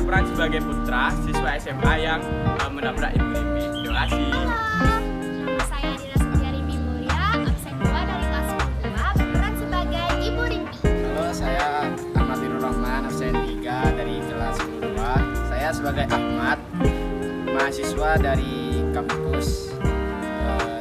berperan sebagai putra siswa SMA yang menabrak ibu Rimbi. Terima kasih. Nama saya Dina Setiari Mulia, absen 2 dari kelas 10 berperan sebagai Ibu Rimpi. Halo, saya Ahmad Binur Rahman, absen 3 dari kelas 10. Saya sebagai Ahmad, mahasiswa dari kampus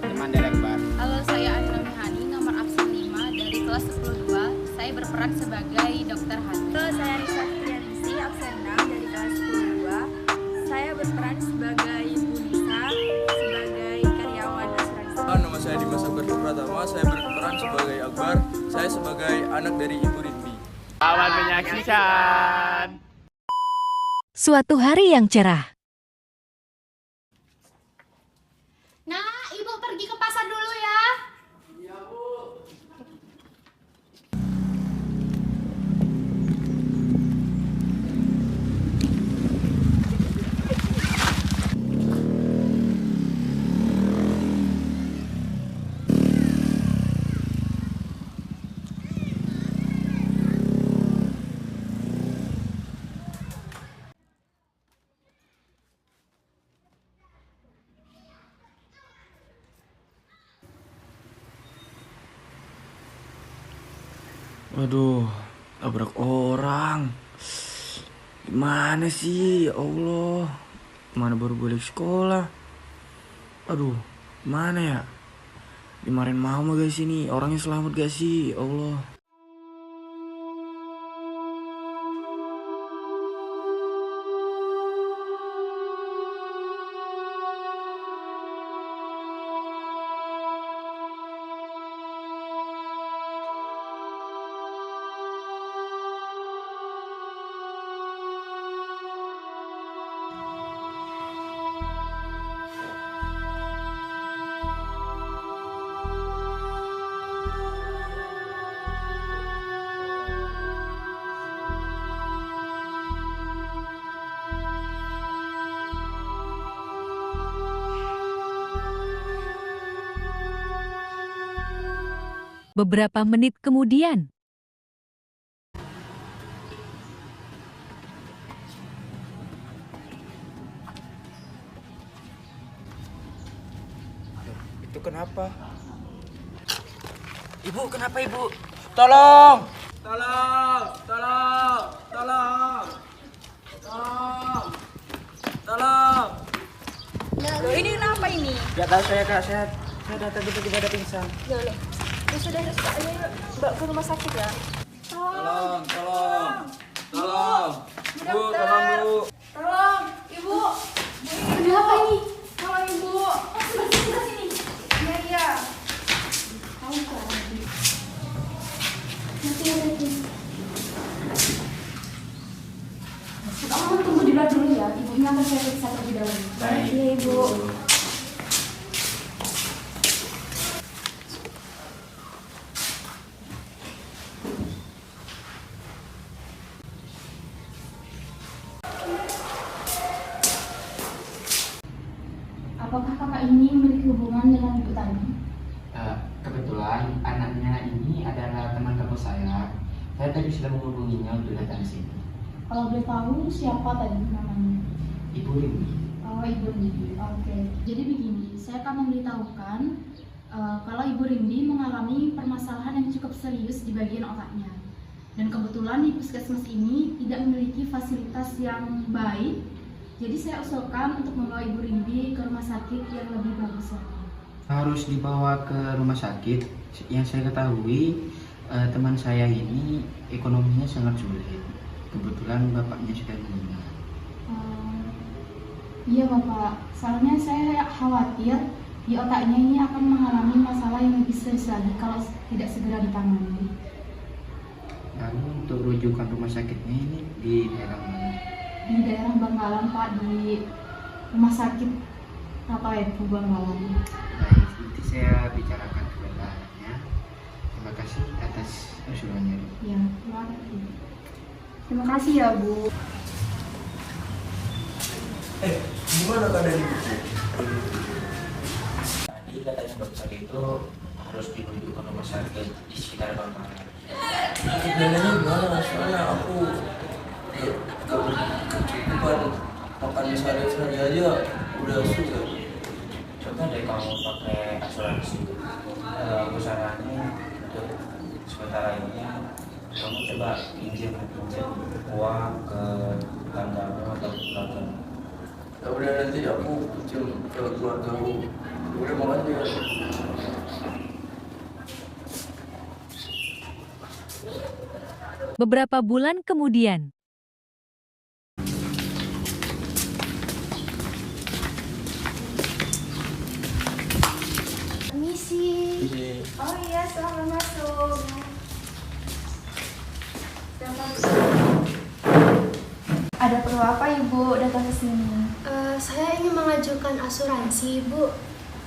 Teman Direkbar. Halo, saya Anina Mihani, nomor absen 5 dari kelas 102. Saya berperan sebagai Dr. Hani. Halo, saya Risa Fitrianisi, absen 6 dari kelas 102. Saya berperan sebagai Bu Nisa, sebagai karyawan asuransi. Nama saya Dimas Akbar Pratama, saya berperan sebagai Akbar. Saya sebagai anak dari Ibu Rimbi. Selamat menyaksikan. Suatu hari yang cerah. Nah, Ibu pergi ke pasar dulu ya. Waduh, tabrak orang. Gimana sih, ya Allah? Mana baru balik sekolah? Aduh, mana ya? Dimarahin mama gak sih nih? Orangnya selamat gak sih, ya Allah? Beberapa menit kemudian. Itu kenapa? Ibu, kenapa ibu? Tolong! Tolong, tolong, tolong, tolong, tolong. Loh, ini kenapa ini? Gak tahu saya kak, saya datang tiba-tiba ada pingsan. Loh, loh. Ya sudah, ayo bawa ke rumah sakit ya. Tolong, tolong, tolong. Bu, tolong bu. Tolong, Ibu. Kenapa ini? Tolong, Ibu. Sebelah sini. Iya, iya. Kamu ke arah ini. Nanti ada ini. Kamu tunggu di luar dulu ya. Ibunya akan saya periksa terlebih dahulu. Baik. Iya, Ibu. Apakah kakak ini memiliki hubungan dengan ibu tadi? Kebetulan anaknya ini adalah teman kampus saya. Saya tadi sudah menghubunginya untuk datang ke sini. Kalau boleh tahu siapa tadi namanya? Ibu Rimbi. Oh, Ibu Rimbi. Oke. Jadi begini, saya akan memberitahukan kalau Ibu Rimbi mengalami permasalahan yang cukup serius di bagian otaknya. Dan kebetulan di puskesmas ini tidak memiliki fasilitas yang baik. Jadi saya usulkan untuk membawa Ibu Rimbi ke rumah sakit yang lebih bagus lagi. Harus dibawa ke rumah sakit. Yang saya ketahui, teman saya ini ekonominya sangat sulit. Kebetulan bapaknya sudah meninggal. Iya Bapak, soalnya saya khawatir di otaknya ini akan mengalami masalah yang lebih serius lagi kalau tidak segera ditangani. Lalu untuk rujukan rumah sakitnya ini di daerah mana? Di daerah Bangkalan Pak, di rumah sakit Rapaepu Bangkalan. Baik, nanti saya bicarakan kebenarannya. Terima kasih atas usulannya. Ya, terima kasih. Terima kasih ya, Bu. Gimana keadaan ibu? Tadi katanya dokter itu harus dirujuk ke rumah sakit di sekitar Bangkalan. Neneknya gimana? Soalnya aku kecukupan makan sehari-hari aja udah susah. Coba deh kamu pakai asuransi. Besarannya untuk sementara ini kamu coba pinjam uang ke tetanggamu atau keluarga. Ya udah nanti aku pinjam ke keluarga aku. Udah makasih ya. Beberapa bulan kemudian. Permisi. Iya. Oh iya, selamat masuk. Ada perlu apa Ibu datang ke sini? Saya ingin mengajukan asuransi, Bu.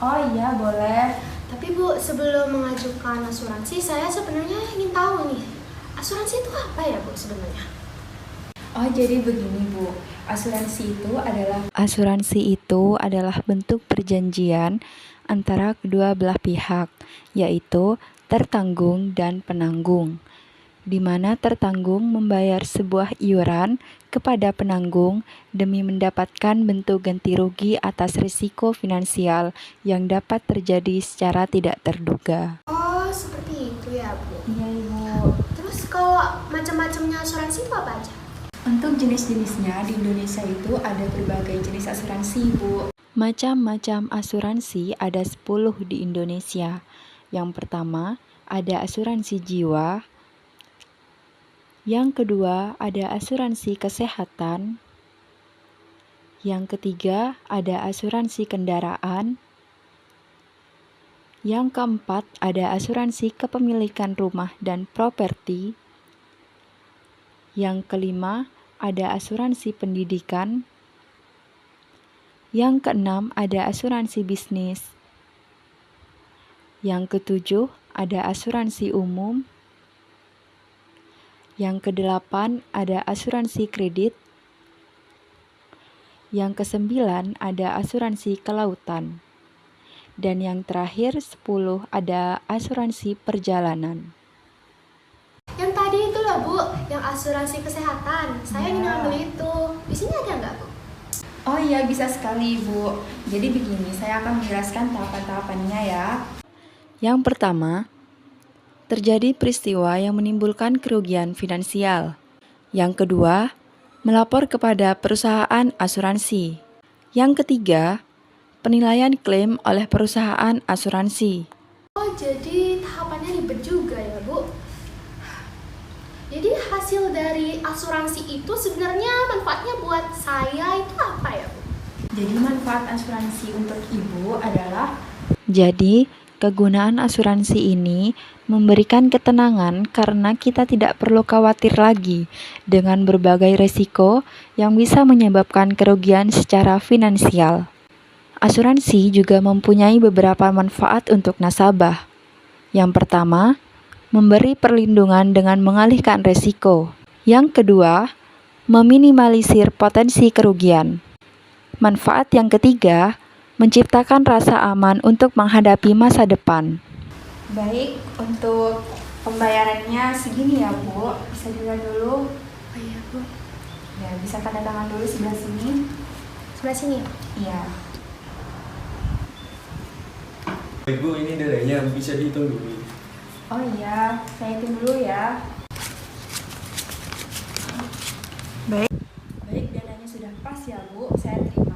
Oh iya, boleh. Tapi Bu, sebelum mengajukan asuransi, saya sebenarnya ingin tahu nih, asuransi itu apa ya Bu sebenarnya? Oh, jadi begini Bu, asuransi itu adalah bentuk perjanjian antara kedua belah pihak, yaitu tertanggung dan penanggung, di mana tertanggung membayar sebuah iuran kepada penanggung demi mendapatkan bentuk ganti rugi atas risiko finansial yang dapat terjadi secara tidak terduga. Oh, seperti itu ya Bu. Iya Ibu. Terus kalau macam-macamnya asuransi itu apa aja? Untuk jenis-jenisnya di Indonesia itu ada berbagai jenis asuransi Bu. Macam-macam asuransi ada 10 di Indonesia. Yang pertama, ada asuransi jiwa. Yang kedua, ada asuransi kesehatan. Yang ketiga, ada asuransi kendaraan. Yang keempat, ada asuransi kepemilikan rumah dan properti. Yang kelima, ada asuransi pendidikan. Yang keenam, ada asuransi bisnis. Yang ketujuh, ada asuransi umum. Yang kedelapan, ada asuransi kredit. Yang kesembilan, ada asuransi kelautan. Dan yang terakhir, 10, ada asuransi perjalanan. Yang tadi itu lah Bu, yang asuransi kesehatan. Saya ingin ngambil itu. Di sini ada nggak Bu? Oh iya, bisa sekali Ibu. Jadi begini, saya akan menjelaskan tahapan-tahapannya ya. Yang pertama, terjadi peristiwa yang menimbulkan kerugian finansial. Yang kedua, melapor kepada perusahaan asuransi. Yang ketiga, penilaian klaim oleh perusahaan asuransi. Oh, jadi tahapannya ribet juga ya Bu. Jadi hasil dari asuransi itu sebenarnya manfaatnya buat saya itu apa ya Bu? Jadi manfaat asuransi untuk Ibu adalah kegunaan asuransi ini memberikan ketenangan karena kita tidak perlu khawatir lagi dengan berbagai resiko yang bisa menyebabkan kerugian secara finansial. Asuransi juga mempunyai beberapa manfaat untuk nasabah. Yang pertama, memberi perlindungan dengan mengalihkan resiko. Yang kedua, meminimalisir potensi kerugian. Manfaat yang ketiga, menciptakan rasa aman untuk menghadapi masa depan. baik. Untuk pembayarannya segini ya Bu. Bisa dilihat dulu. Oh iya Bu. Ya, bisa tanda tangan dulu sebelah sini. Sebelah sini? Iya. Ibu, ini dananya bisa dihitung dulu. Oh iya, saya hitung dulu ya. Baik, dananya sudah pas ya Bu. Saya terima.